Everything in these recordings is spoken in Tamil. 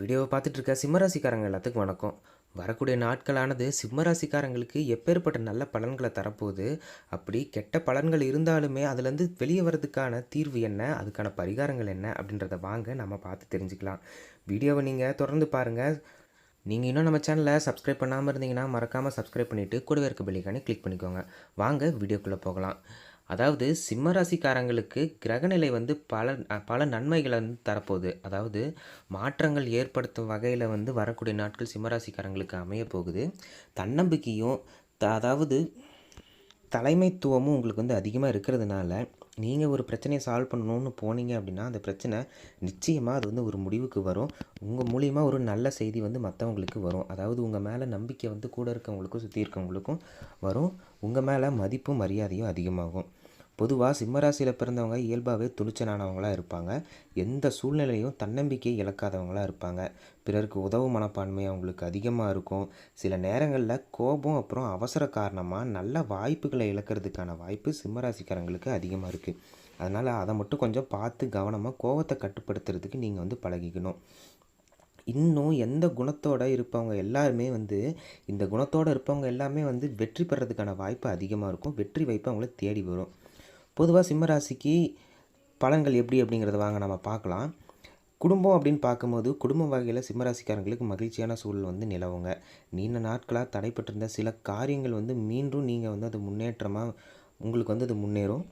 வீடியோவை பார்த்துட்டு இருக்க சிம்மராசிக்காரங்க எல்லாத்துக்கும் வணக்கம். வரக்கூடிய நாட்களானது சிம்மராசிக்காரங்களுக்கு எப்பேற்பட்ட நல்ல பலன்களை தரப்போகுது, அப்படி கெட்ட பலன்கள் இருந்தாலுமே அதுலேருந்து வெளியே வர்றதுக்கான தீர்வு என்ன, அதுக்கான பரிகாரங்கள் என்ன அப்படின்றத வாங்க நம்ம பார்த்து தெரிஞ்சுக்கலாம். வீடியோவை நீங்கள் தொடர்ந்து பாருங்கள். நீங்கள் இன்னும் நம்ம சேனலை சப்ஸ்கிரைப் பண்ணாமல் இருந்தீங்கன்னா மறக்காமல் சப்ஸ்கிரைப் பண்ணிவிட்டு கூடவே இருக்க பெல்லைக்கானே கிளிக் பண்ணிக்கோங்க. வாங்க வீடியோக்குள்ளே போகலாம். அதாவது சிம்மராசிக்காரங்களுக்கு கிரகநிலை வந்து பல நன்மைகளை வந்து தரப்போகுது. அதாவது மாற்றங்கள் ஏற்படுத்தும் வகையில் வந்து வரக்கூடிய நாட்கள் சிம்மராசிக்காரங்களுக்கு அமைய போகுது. தன்னம்பிக்கையும் அதாவது தலைமைத்துவமும் உங்களுக்கு வந்து அதிகமாக இருக்கிறதுனால நீங்கள் ஒரு பிரச்சனையை சால்வ் பண்ணணும்னு போனீங்க அப்படின்னா அந்த பிரச்சனை நிச்சயமாக அது வந்து ஒரு முடிவுக்கு வரும். உங்கள் மூலிமா ஒரு நல்ல செய்தி வந்து மற்றவங்களுக்கு வரும். அதாவது உங்கள் மேலே நம்பிக்கை வந்து கூட இருக்கவங்களுக்கும் சுற்றி இருக்கவங்களுக்கும் வரும். உங்கள் மேலே மதிப்பும் மரியாதையும் அதிகமாகும். பொதுவாக சிம்மராசியில் பிறந்தவங்க இயல்பாகவே துணிச்சலானவங்களாக இருப்பாங்க. எந்த சூழ்நிலையும் தன்னம்பிக்கையை இழக்காதவங்களாக இருப்பாங்க. பிறருக்கு உதவும் மனப்பான்மை அவங்களுக்கு அதிகமாக இருக்கும். சில நேரங்களில் கோபம் அப்புறம் அவசர காரணமாக நல்ல வாய்ப்புகளை இழக்கிறதுக்கான வாய்ப்பு சிம்மராசிக்காரங்களுக்கு அதிகமாக இருக்குது. அதனால் அதை மட்டும் கொஞ்சம் பார்த்து கவனமாக கோபத்தை கட்டுப்படுத்துறதுக்கு நீங்கள் வந்து பழகிக்கணும். இன்னும் எந்த குணத்தோடு இருப்பவங்க எல்லாருமே வந்து இந்த குணத்தோடு இருப்பவங்க எல்லாமே வந்து வெற்றி பெறதுக்கான வாய்ப்பு அதிகமாக இருக்கும். வெற்றி வாய்ப்பு அவங்கள தேடி வரும். பொதுவாக சிம்மராசிக்கு பலன்கள் எப்படி அப்படிங்கிறத வாங்க நம்ம பார்க்கலாம். குடும்பம் அப்படின்னு பார்க்கும்போது குடும்ப வகையில் சிம்மராசிக்காரங்களுக்கு மகிழ்ச்சியான சூழல் வந்து நிலவுங்க. நீண்ட நாட்களாக தடைப்பட்டிருந்த சில காரியங்கள் வந்து மீண்டும் நீங்கள் வந்து அது முன்னேற்றமாக உங்களுக்கு வந்து அது முன்னேறும்.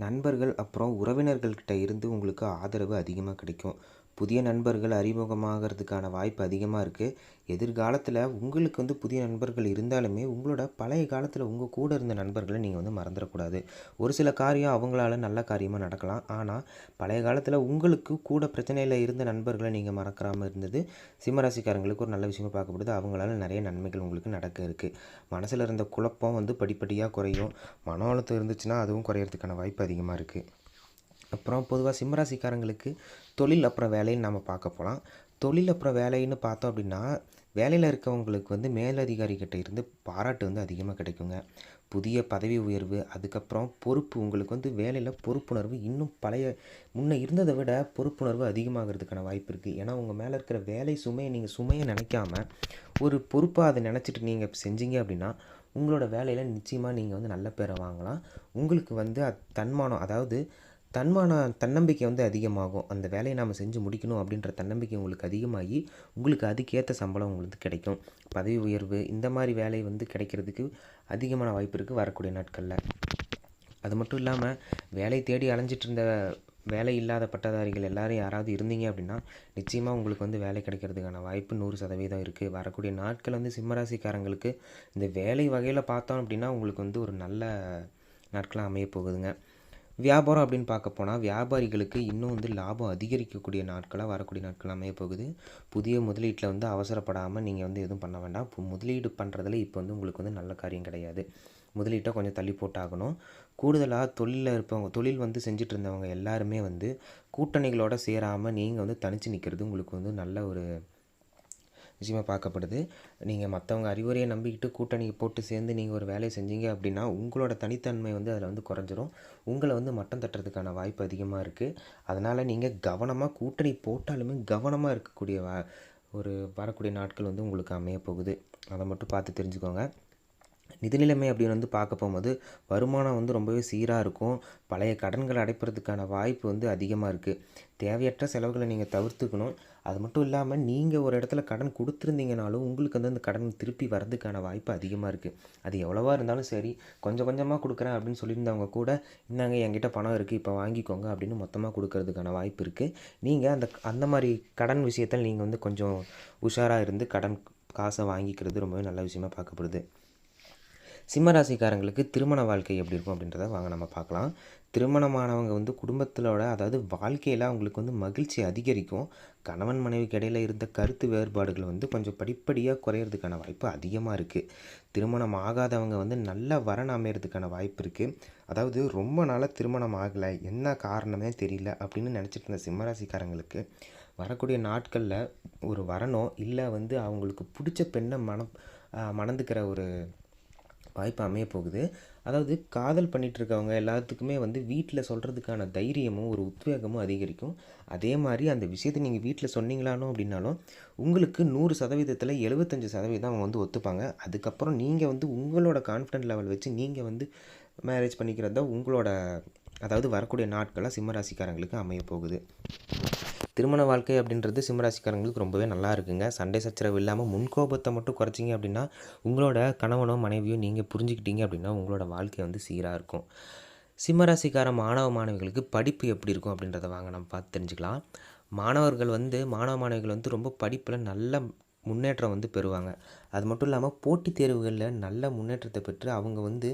நண்பர்கள் அப்புறம் உறவினர்கள்கிட்ட இருந்து உங்களுக்கு ஆதரவு அதிகமாக கிடைக்கும். புதிய நண்பர்கள் அறிமுகமாகிறதுக்கான வாய்ப்பு அதிகமாக இருக்குது. எதிர்காலத்தில் உங்களுக்கு வந்து புதிய நண்பர்கள் இருந்தாலுமே உங்களோட பழைய காலத்தில் உங்கள் கூட இருந்த நண்பர்களை நீங்கள் வந்து மறந்துடக்கூடாது. ஒரு சில காரியம் அவங்களால நல்ல காரியமாக நடக்கலாம். ஆனால் பழைய காலத்தில் உங்களுக்கு கூட பிரச்சனையில் இருந்த நண்பர்களை நீங்கள் மறக்காமல் இருந்தது சிம்மராசிக்காரங்களுக்கு ஒரு நல்ல விஷயமாக பார்க்கப்படுது. அவங்களால நிறைய நன்மைகள் உங்களுக்கு நடக்க இருக்குது. மனசில் இருந்த குழப்பம் வந்து படிப்படியாக குறையும். மன அழுத்தம் இருந்துச்சுன்னா அதுவும் குறையிறதுக்கான வாய்ப்பு அதிகமாக இருக்குது. அப்புறம் பொதுவாக சிம்மராசிக்காரங்களுக்கு தொழில் அப்புறம் வேலைன்னு நம்ம பார்க்க போகலாம். தொழில் அப்புறம் வேலைன்னு பார்த்தோம் அப்படின்னா வேலையில் இருக்கவங்களுக்கு வந்து மேலதிகாரிகிட்ட இருந்து பாராட்டு வந்து அதிகமாக கிடைக்குங்க. புதிய பதவி உயர்வு, அதுக்கப்புறம் பொறுப்பு, உங்களுக்கு வந்து வேலையில் பொறுப்புணர்வு இன்னும் முன்ன இருந்ததை விட பொறுப்புணர்வு அதிகமாகிறதுக்கான வாய்ப்பு இருக்குது. ஏன்னா உங்கள் மேலே இருக்கிற வேலை சுமையை நீங்கள் சுமையை நினைக்காம ஒரு பொறுப்பாக அதை நினச்சிட்டு நீங்கள் செஞ்சீங்க அப்படின்னா உங்களோட வேலையில் நிச்சயமாக நீங்கள் வந்து நல்ல பேரை வாங்கலாம். உங்களுக்கு வந்து தன்மானம், அதாவது தன்னம்பிக்கை வந்து அதிகமாகும். அந்த வேலையை நாம் செஞ்சு முடிக்கணும் அப்படின்ற தன்னம்பிக்கை உங்களுக்கு அதிகமாகி உங்களுக்கு அதுக்கேற்ற சம்பளம் உங்களுக்கு கிடைக்கும். பதவி உயர்வு இந்த மாதிரி வேலை வந்து கிடைக்கிறதுக்கு அதிகமான வாய்ப்பு இருக்குது வரக்கூடிய நாட்களில். அது மட்டும் இல்லாமல் வேலை தேடி அலைஞ்சிட்டு இருந்த வேலை இல்லாத பட்டதாரிகள் எல்லோரும் யாராவது இருந்தீங்க அப்படின்னா நிச்சயமாக உங்களுக்கு வந்து வேலை கிடைக்கிறதுக்கான வாய்ப்பு 100% இருக்குது. வரக்கூடிய நாட்கள் வந்து சிம்மராசிக்காரங்களுக்கு இந்த வேலை வகையில் பார்த்தோம் அப்படின்னா உங்களுக்கு வந்து ஒரு நல்ல நாட்களாக அமைய போகுதுங்க. வியாபாரம் அப்படின்னு பார்க்க போனால் வியாபாரிகளுக்கு இன்னும் வந்து லாபம் அதிகரிக்கக்கூடிய நாட்களாக வரக்கூடிய நாட்கள் அமைய போகுது. புதிய முதலீட்டில் வந்து அவசரப்படாமல் நீங்கள் வந்து எதுவும் பண்ண வேண்டாம். இப்போ முதலீடு பண்ணுறதுல இப்போ வந்து உங்களுக்கு வந்து நல்ல காரியம் கிடையாது. முதலீட்டை கொஞ்சம் தள்ளி போட்டாகணும். கூடுதலாக தொழிலில் இருப்பவங்க, தொழில் வந்து செஞ்சுட்டு இருந்தவங்க எல்லாருமே வந்து கூட்டணிகளோடு சேராமல் நீங்கள் வந்து தனித்து நிற்கிறது உங்களுக்கு வந்து நல்ல ஒரு விஷயமாக பார்க்கப்படுது. நீங்கள் மற்றவங்க அறிவுரையை நம்பிக்கிட்டு கூட்டணியை போட்டு சேர்ந்து நீங்கள் ஒரு வேலையை செஞ்சீங்க அப்படின்னா உங்களோட தனித்தன்மை வந்து அதில் வந்து குறைஞ்சிரும். உங்களை வந்து மட்டம் தட்டுறதுக்கான வாய்ப்பு அதிகமாக இருக்குது. அதனால் நீங்கள் கவனமாக கூட்டணி போட்டாலுமே கவனமாக இருக்கக்கூடிய ஒரு வரக்கூடிய நாட்கள் வந்து உங்களுக்கு அமைய போகுது. அதை மட்டும் பார்த்து தெரிஞ்சுக்கோங்க. நிதிநிலைமை அப்படின்னு வந்து பார்க்க போகும்போது வருமானம் வந்து ரொம்பவே சீராக இருக்கும். பழைய கடன்களை அடைப்பதற்கான வாய்ப்பு வந்து அதிகமாக இருக்குது. தேவையற்ற செலவுகளை நீங்கள் தவிர்த்துக்கணும். அது மட்டும் இல்லாமல் நீங்கள் ஒரு இடத்துல கடன் கொடுத்துருந்தீங்கனாலும் உங்களுக்கு வந்து அந்த கடன் திருப்பி வர்றதுக்கான வாய்ப்பு அதிகமாக இருக்குது. அது எவ்வளவா இருந்தாலும் சரி, கொஞ்சம் கொஞ்சமாக கொடுக்குறேன் அப்படின்னு சொல்லியிருந்தவங்க கூட இந்தாங்க என்கிட்ட பணம் இருக்குது இப்போ வாங்கிக்கோங்க அப்படின்னு மொத்தமாக கொடுக்கறதுக்கான வாய்ப்பு இருக்குது. நீங்கள் அந்த மாதிரி கடன் விஷயத்தில் நீங்கள் வந்து கொஞ்சம் உஷாராக இருந்து கடன் காசை வாங்கிக்கிறது ரொம்பவே நல்ல விஷயமாக பார்க்கப்படுது. சிம்மராசிக்காரங்களுக்கு திருமண வாழ்க்கை எப்படி இருக்கும் அப்படின்றத வாங்க நம்ம பார்க்கலாம். திருமணமானவங்க வந்து குடும்பத்திலோட, அதாவது வாழ்க்கையில் அவங்களுக்கு வந்து மகிழ்ச்சி அதிகரிக்கும். கணவன் மனைவிக்கு இடையில் இருந்த கருத்து வேறுபாடுகள் வந்து கொஞ்சம் படிப்படியாக குறையிறதுக்கான வாய்ப்பு அதிகமாக இருக்குது. திருமணம் ஆகாதவங்க வந்து நல்ல வரன் அமையறதுக்கான வாய்ப்பு இருக்குது. அதாவது ரொம்ப நாளாக திருமணம் ஆகலை, என்ன காரணமே தெரியல அப்படின்னு நினச்சிட்டு இருந்த சிம்மராசிக்காரங்களுக்கு வரக்கூடிய நாட்களில் ஒரு வரனோ இல்லை வந்து அவங்களுக்கு பிடிச்ச பெண்ணை மணந்துக்கிற ஒரு வாய்ப்பு அமைய போகுது. அதாவது காதல் பண்ணிட்டு இருக்கவங்க எல்லாத்துக்குமே வந்து வீட்டில் சொல்கிறதுக்கான தைரியமும் ஒரு உத்வேகமும் அதிகரிக்கும். அதே மாதிரி அந்த விஷயத்தை நீங்கள் வீட்டில் சொன்னீங்களானோ அப்படின்னாலும் உங்களுக்கு 100%ல் 75% அவங்க வந்து ஒத்துப்பாங்க. அதுக்கப்புறம் நீங்கள் வந்து உங்களோட கான்ஃபிடென்ட் லெவல் வச்சு நீங்கள் வந்து மேரேஜ் பண்ணிக்கிறது தான் உங்களோட அதாவது வரக்கூடிய நாட்களாக சிம்மராசிக்காரங்களுக்கு அமைய போகுது. திருமண வாழ்க்கை அப்படின்றது சிம்மராசிக்காரங்களுக்கு ரொம்பவே நல்லா இருக்குங்க. சண்டை சச்சரவு இல்லாமல் முன்கோபத்தை மட்டும் குறைச்சிங்க அப்படின்னா உங்களோட கணவனோ மனைவியோ நீங்கள் புரிஞ்சுக்கிட்டீங்க அப்படின்னா உங்களோட வாழ்க்கை வந்து சீராக இருக்கும். சிம்மராசிக்கார மாணவ மாணவிகளுக்கு படிப்பு எப்படி இருக்கும் அப்படின்றத வாங்க நம்ம பார்த்து தெரிஞ்சுக்கலாம். மாணவ மாணவிகள் வந்து ரொம்ப படிப்பில் நல்ல முன்னேற்றம் வந்து பெறுவாங்க. அது மட்டும் இல்லாமல் போட்டித் தேர்வுகளில் நல்ல முன்னேற்றத்தை பெற்று அவங்க வந்து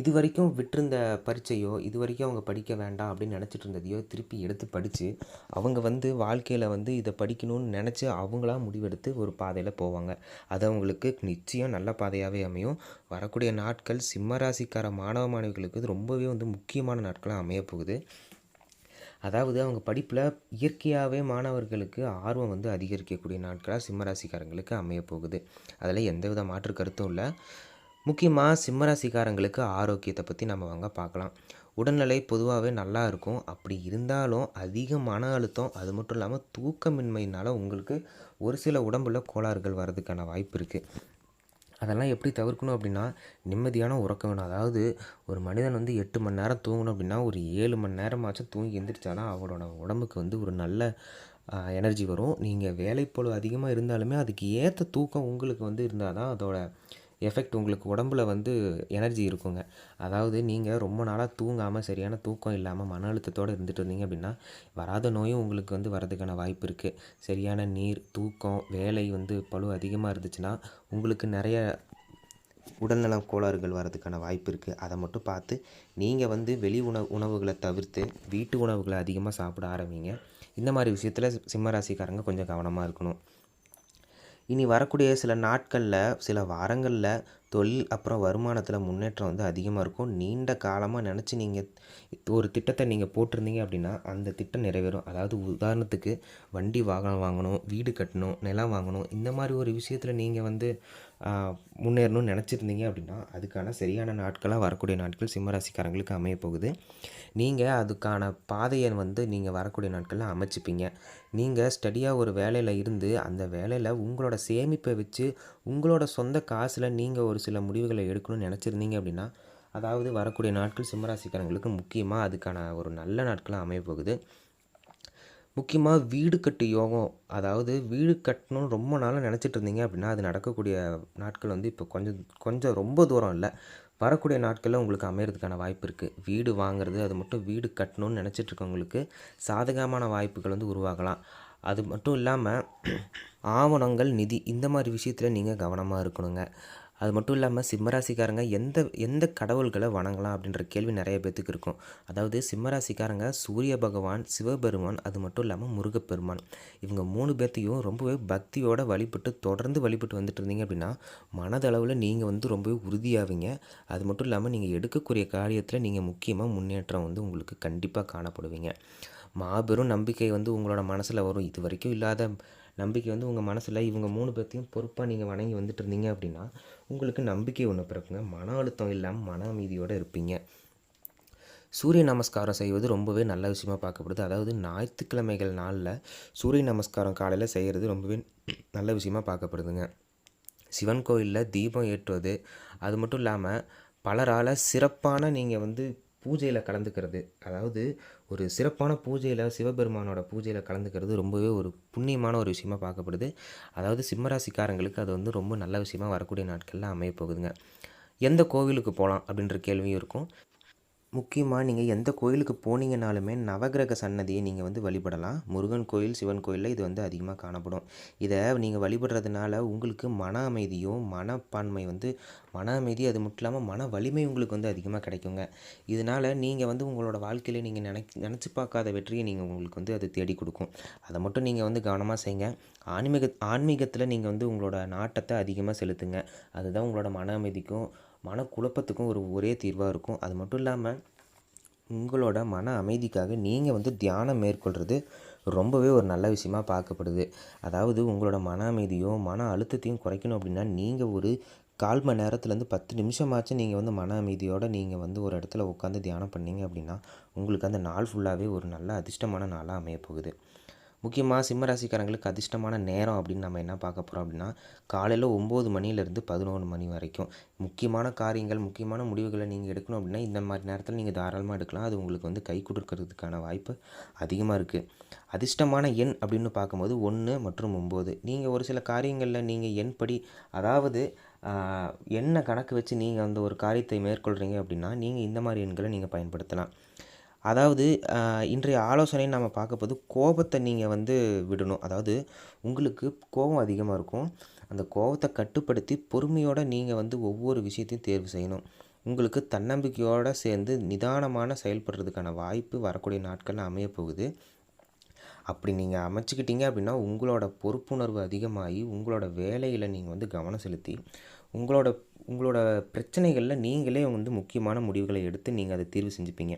இது வரைக்கும் விட்டிருந்த பரீட்சையோ இது வரைக்கும் அவங்க படிக்க வேண்டாம் அப்படின்னு நினச்சிட்டு இருந்ததையோ திருப்பி எடுத்து படித்து அவங்க வந்து வாழ்க்கையில் வந்து இதை படிக்கணும்னு நினச்சி அவங்களா முடிவெடுத்து ஒரு பாதையில் போவாங்க. அது அவங்களுக்கு நிச்சயம் நல்ல பாதையாகவே அமையும். வரக்கூடிய நாட்கள் சிம்மராசிக்கார மாணவ மாணவிகளுக்கு இது ரொம்பவே வந்து முக்கியமான நாட்களாக அமைய போகுது. அதாவது அவங்க படிப்பில் இயற்கையாகவே மாணவர்களுக்கு ஆர்வம் வந்து அதிகரிக்கக்கூடிய நாட்களாக சிம்மராசிக்காரங்களுக்கு அமைய போகுது. அதில் எந்தவித மாற்று கருத்தும் இல்லை. முக்கியமாக சிம்மராசிக்காரங்களுக்கு ஆரோக்கியத்தை பற்றி நம்ம வாங்க பார்க்கலாம். உடல்நிலை பொதுவாகவே நல்லா இருக்கும். அப்படி இருந்தாலும் அதிக மன அழுத்தம் அது மட்டும் இல்லாமல் தூக்கமின்மையினால் உங்களுக்கு ஒரு சில உடம்புல கோளாறுகள் வர்றதுக்கான வாய்ப்பு இருக்குது. அதெல்லாம் எப்படி தவிர்க்கணும் அப்படின்னா நிம்மதியான உறக்கம் வேணும். அதாவது ஒரு மனிதன் வந்து 8 மணி நேரம் தூங்கணும் அப்படின்னா ஒரு 7 மணி நேரமாச்சும் தூங்கி எந்திரிச்சாதான் அவரோட உடம்புக்கு வந்து ஒரு நல்ல எனர்ஜி வரும். நீங்கள் வேலைப்பளு அதிகமாக இருந்தாலுமே அதுக்கு ஏற்ற தூக்கம் உங்களுக்கு வந்து இருந்தால் தான் அதோட எஃபெக்ட் உங்களுக்கு உடம்புல வந்து எனர்ஜி இருக்குங்க. அதாவது நீங்கள் ரொம்ப நாளாக தூங்காமல் சரியான தூக்கம் இல்லாமல் மன அழுத்தத்தோடு இருந்துட்டு இருந்தீங்க அப்படின்னா வராத நோயும் உங்களுக்கு வந்து வரதுக்கான வாய்ப்பு இருக்குது. சரியான நீர், தூக்கம், வேலை வந்து பளு அதிகமாக இருந்துச்சுன்னா உங்களுக்கு நிறைய உடல்நலம் கோளாறுகள் வரதுக்கான வாய்ப்பு இருக்குது. அதை மட்டும் பார்த்து நீங்கள் வந்து வெளி உணவுகளை தவிர்த்து வீட்டு உணவுகளை அதிகமாக சாப்பிட ஆரம்பிங்க. இந்த மாதிரி விஷயத்தில் சிம்மராசிக்காரங்க கொஞ்சம் கவனமாக இருக்கணும். இனி வரக்கூடிய சில நாட்களில் சில வாரங்களில் தொழில் அப்புறம் வருமானத்தில் முன்னேற்றம் வந்து அதிகமாக இருக்கும். நீண்ட காலமாக நினச்சி நீங்கள் ஒரு திட்டத்தை நீங்கள் போட்டிருந்தீங்க அப்படின்னா அந்த திட்டம் நிறைவேறும். அதாவது உதாரணத்துக்கு வண்டி வாகனம் வாங்கணும், வீடு கட்டணும், நிலம் வாங்கணும், இந்த மாதிரி ஒரு விஷயத்தில் நீங்கள் வந்து முன்னேறணும்னு நினச்சிருந்தீங்க அப்படின்னா அதுக்கான சரியான நாட்களாக வரக்கூடிய நாட்கள் சிம்மராசிக்காரங்களுக்கு அமைய போகுது. நீங்கள் அதுக்கான பாதையை வந்து நீங்கள் வரக்கூடிய நாட்களில் அமைச்சிப்பீங்க. நீங்கள் ஸ்டடியாக ஒரு வேலையில் இருந்து அந்த வேலையில் உங்களோட சேமிப்பை வச்சு உங்களோட சொந்த காசில் நீங்கள் ஒரு சில முடிவுகளை எடுக்கணும்னு நினச்சிருந்தீங்க அப்படின்னா அதாவது வரக்கூடிய நாட்கள் சிம்மராசிக்காரங்களுக்கு முக்கியமாக அதுக்கான ஒரு நல்ல நாட்களாக அமைய போகுது. முக்கியமாக வீடு கட்டு யோகம், அதாவது வீடு கட்டணும்னு ரொம்ப நாளாக நினச்சிட்டு இருந்தீங்க அப்படின்னா அது நடக்கக்கூடிய நாட்கள் வந்து இப்போ கொஞ்சம் கொஞ்சம் ரொம்ப தூரம் இல்லை, வரக்கூடிய நாட்களில் உங்களுக்கு அமையறதுக்கான வாய்ப்பு இருக்குது. வீடு வாங்குறது அது மட்டும் வீடு கட்டணும்னு நினச்சிட்ருக்கவங்களுக்கு சாதகமான வாய்ப்புகள் வந்து உருவாகலாம். அது மட்டும் இல்லாமல் ஆவணங்கள், நிதி இந்த மாதிரி விஷயத்தில் நீங்கள் கவனமாக இருக்கணுங்க. அது மட்டும் இல்லாமல் சிம்மராசிக்காரங்க எந்த கடவுள்களை வணங்கலாம் அப்படின்ற கேள்வி நிறைய பேர்த்துக்கு இருக்கும். அதாவது சிம்மராசிக்காரங்க சூரிய பகவான், சிவபெருமான், அது மட்டும் இல்லாமல் முருகப்பெருமான், இவங்க 3 பேர்த்தையும் ரொம்பவே பக்தியோடு வழிபட்டு தொடர்ந்து வழிபட்டு வந்துட்டு இருந்தீங்க அப்படின்னா மனதளவில் நீங்கள் வந்து ரொம்பவே உறுதியாவீங்க. அது மட்டும் இல்லாமல் நீங்கள் எடுக்கக்கூடிய காரியத்தில் நீங்கள் முக்கியமாக முன்னேற்றம் வந்து உங்களுக்கு கண்டிப்பாக காணப்படுவீங்க. மாபெரும் நம்பிக்கை வந்து உங்களோட மனசில் வரும். இது வரைக்கும் இல்லாத நம்பிக்கை வந்து உங்கள் மனசில் இவங்க 3 பேர்த்தையும் பொறுப்பாக நீங்கள் வணங்கி வந்துட்டு இருந்தீங்க அப்படின்னா உங்களுக்கு நம்பிக்கை ஒன்று பிறக்குங்க. மன அழுத்தம் இல்லாமல் மன அமைதியோடு இருப்பீங்க. சூரிய நமஸ்காரம் செய்வது ரொம்பவே நல்ல விஷயமாக பார்க்கப்படுது. அதாவது ஞாயிற்றுக்கிழமைகள் நாளில் சூரிய நமஸ்காரம் காலையில் செய்கிறது ரொம்பவே நல்ல விஷயமாக பார்க்கப்படுதுங்க. சிவன் கோயிலில் தீபம் ஏற்றுவது அது மட்டும் இல்லாமல் பலரால் சிறப்பான நீங்கள் வந்து பூஜையில் கலந்துக்கிறது, அதாவது ஒரு சிறப்பான பூஜையில் சிவபெருமானோட பூஜையில் கலந்துக்கிறது ரொம்பவே ஒரு புண்ணியமான ஒரு விஷயமாக பார்க்கப்படுது. அதாவது சிம்மராசிக்காரங்களுக்கு அது வந்து ரொம்ப நல்ல விஷயமாக வரக்கூடிய நாட்களில் அமைய போகுதுங்க. எந்த கோவிலுக்கு போகலாம் அப்படின்ற கேள்வியும் இருக்கும். முக்கியமாக நீங்கள் எந்த கோயிலுக்கு போனீங்கனாலுமே நவகிரக சன்னதியை நீங்கள் வந்து வழிபடலாம். முருகன் கோயில், சிவன் கோயிலில் இது வந்து அதிகமாக காணப்படும். இதை நீங்கள் வழிபடுறதுனால உங்களுக்கு மன அமைதியும் மனப்பான்மை வந்து மன அமைதி அது மட்டும் இல்லாமல் மன வலிமை உங்களுக்கு வந்து அதிகமாக கிடைக்குங்க. இதனால் நீங்கள் வந்து உங்களோட வாழ்க்கையில் நீங்கள் நினச்சி பார்க்காத வெற்றியை நீங்கள் உங்களுக்கு வந்து அது தேடி கொடுக்கும். அதை மட்டும் நீங்கள் வந்து கவனமாக செய்யுங்க. ஆன்மீகத்தில் நீங்கள் வந்து உங்களோட நாட்டத்தை அதிகமாக செலுத்துங்க. அதுதான் உங்களோட மன அமைதிக்கும் மனக்குழப்பத்துக்கும் ஒரே தீர்வாக இருக்கும். அது மட்டும் இல்லாமல் உங்களோட மன அமைதிக்காக நீங்கள் வந்து தியானம் மேற்கொள்கிறது ரொம்பவே ஒரு நல்ல விஷயமாக பார்க்கப்படுது. அதாவது உங்களோட மன அமைதியும் மன அழுத்தத்தையும் குறைக்கணும் அப்படின்னா நீங்கள் ஒரு 1/4 மணி நேரத்துலேருந்து 10 நிமிஷமாச்சும் நீங்கள் வந்து மன அமைதியோட நீங்கள் வந்து ஒரு இடத்துல உட்காந்து தியானம் பண்ணீங்க அப்படின்னா, உங்களுக்கு அந்த நாள் ஃபுல்லாவே ஒரு நல்ல அதிர்ஷ்டமான நாளா அமையப்போகுது. முக்கியமா சிம்ம ராசிக்காரங்களுக்கு அதிர்ஷ்டமான நேரம் அப்படின்னு நம்ம என்ன பார்க்க போறோம் அப்படின்னா, காலையில 9 மணியிலிருந்து 11 மணி வரைக்கும். முக்கியமான காரியங்கள், முக்கியமான முடிவுகள நீங்க எடுக்கணும் அப்படின்னா, இந்த மாரி நேரத்தில நீங்க தாராளமா எடுக்கலாம். அது உங்களுக்கு வந்து கை குடுக்கறதுக்கான வாய்ப்பு அதிகமா இருக்கு. அதிர்ஷ்டமான எண் அப்படின்னு பார்க்கும்போது 1 மற்றும் 9. நீங்க ஒரு சில காரியங்கள்ல நீங்க எண்படி அதாவது ஆ எண்ண கணக்கு வச்சு நீங்க வந்து ஒரு காரியத்தை மேற்கொள்றீங்க அப்படின்னா, நீங்க இந்த மாரி எண்கள நீங்க பயன்படுத்தலாம். அதாவது இன்றைய ஆலோசனைன்னு நம்ம பார்க்கப்போது கோபத்த நீங்க வந்து விடணும். அதாவது உங்களுக்கு கோபம் அதிகமா இருக்கும். அந்த கோவத்த கட்டுப்படுத்தி பொறுமையோட நீங்க வந்து ஒவ்வொரு விஷயத்தையும் தேர்வு செய்யணும். உங்களுக்கு தன்னம்பிக்கையோட சேர்ந்து நிதானமான செயல்படுறதுக்கான வாய்ப்பு வரக்கூடிய நாட்கள்ல அமையப்போகுது. அப்படி நீங்க அமைச்சுக்கிட்டீங்க அப்படின்னா, உங்களோட பொறுப்புணர்வு அதிகமாகி, உங்களோட வேலையில நீங்க வந்து கவனம் செலுத்தி, உங்களோட உங்களோட பிரச்சனைகள்ல நீங்களே வந்து முக்கியமான முடிவுகள எடுத்து நீங்க அத தீர்வு செஞ்சுப்பீங்க.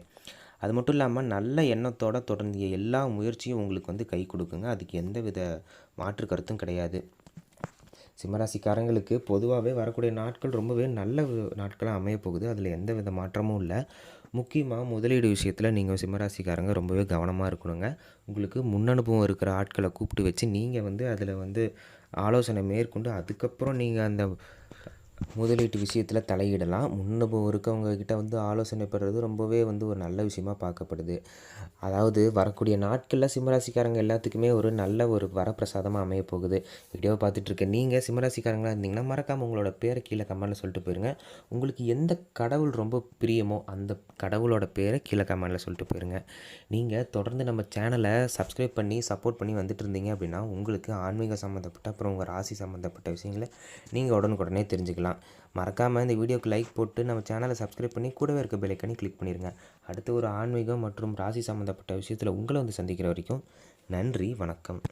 அது மட்டும் இல்லாம நல்ல எண்ணத்தோட தொடர்ந்திய எல்லா முயற்சியும் உங்களுக்கு வந்து கை குடுக்குங்க. அதுக்கு எந்தவித மாற்று கருத்தும் கிடையாது. சிம்மராசிக்காரங்களுக்கு பொதுவாவே வரக்கூடிய நாட்கள் ரொம்பவே நல்ல நாட்களா அமையப்போகுது. அதில எந்தவித மாற்றமும் இல்ல. முக்கியமா முதலீடு விஷயத்தில நீங்க சிம்மராசிக்காரங்க ரொம்பவே கவனமா இருக்கணுங்க. உங்களுக்கு முன் அனுபவம் இருக்கிற ஆட்கள கூப்பிட்டு வச்சு, நீங்க வந்து அதில வந்து ஆலோசனை மேற்கொண்டு, அதுக்கப்புறம் நீங்க அந்த முதலீட்டு விஷயத்தில தலையிடலாம். முன் அனுபவம் இருக்கவங்க கிட்ட வந்து ஆலோசனை பெறுறது ரொம்பவே வந்து ஒரு நல்ல விஷயமா பார்க்கப்படுது. அதாவது வரக்கூடிய நாட்கள்ல சிம்மராசிக்காரங்க எல்லாத்துக்குமே ஒரு நல்ல ஒரு வரப்பிரசாதமா அமையப்போகுது. வீடியோவ பார்த்துட்டு இருக்க நீங்க சிம்மராசிக்காரங்களா இருந்தீங்கன்னா, மறக்காம உங்களோட பேர கீழ கமெண்ட்ல சொல்லிட்டு போயிருங்க. உங்களுக்கு எந்த கடவுள் ரொம்ப பிரியமோ, அந்த கடவுளோட பேர கீழ கமெண்ட்ல சொல்லிட்டு போயிருங்க. நீங்க தொடர்ந்து நம்ம சேனல சப்ஸ்கிரைப் பண்ணி, சப்போர்ட் பண்ணி வந்துட்டு இருந்தீங்க அப்படின்னா, உங்களுக்கு ஆன்மீகம் சம்மந்தப்பட்ட, அப்புறம் உங்க ராசி சம்மந்தப்பட்ட விஷயங்கள நீங்க உடனுக்குடனே தெரிஞ்சுக்கலாம். மறக்காம இந்த வீடியோக்கு லைக் போட்டு நம்ம சேனல சப்ஸ்கிரைப் பண்ணி கூடவே இருக்க பெல் ஐகானையும் கிளிக் பண்ணிருங்க. அடுத்து ஒரு ஆன்மீகம் மற்றும் ராசி சம்மந்தப்பட்ட விஷயத்தில உங்கள வந்து சந்திக்கிற வரைக்கும் நன்றி, வணக்கம்.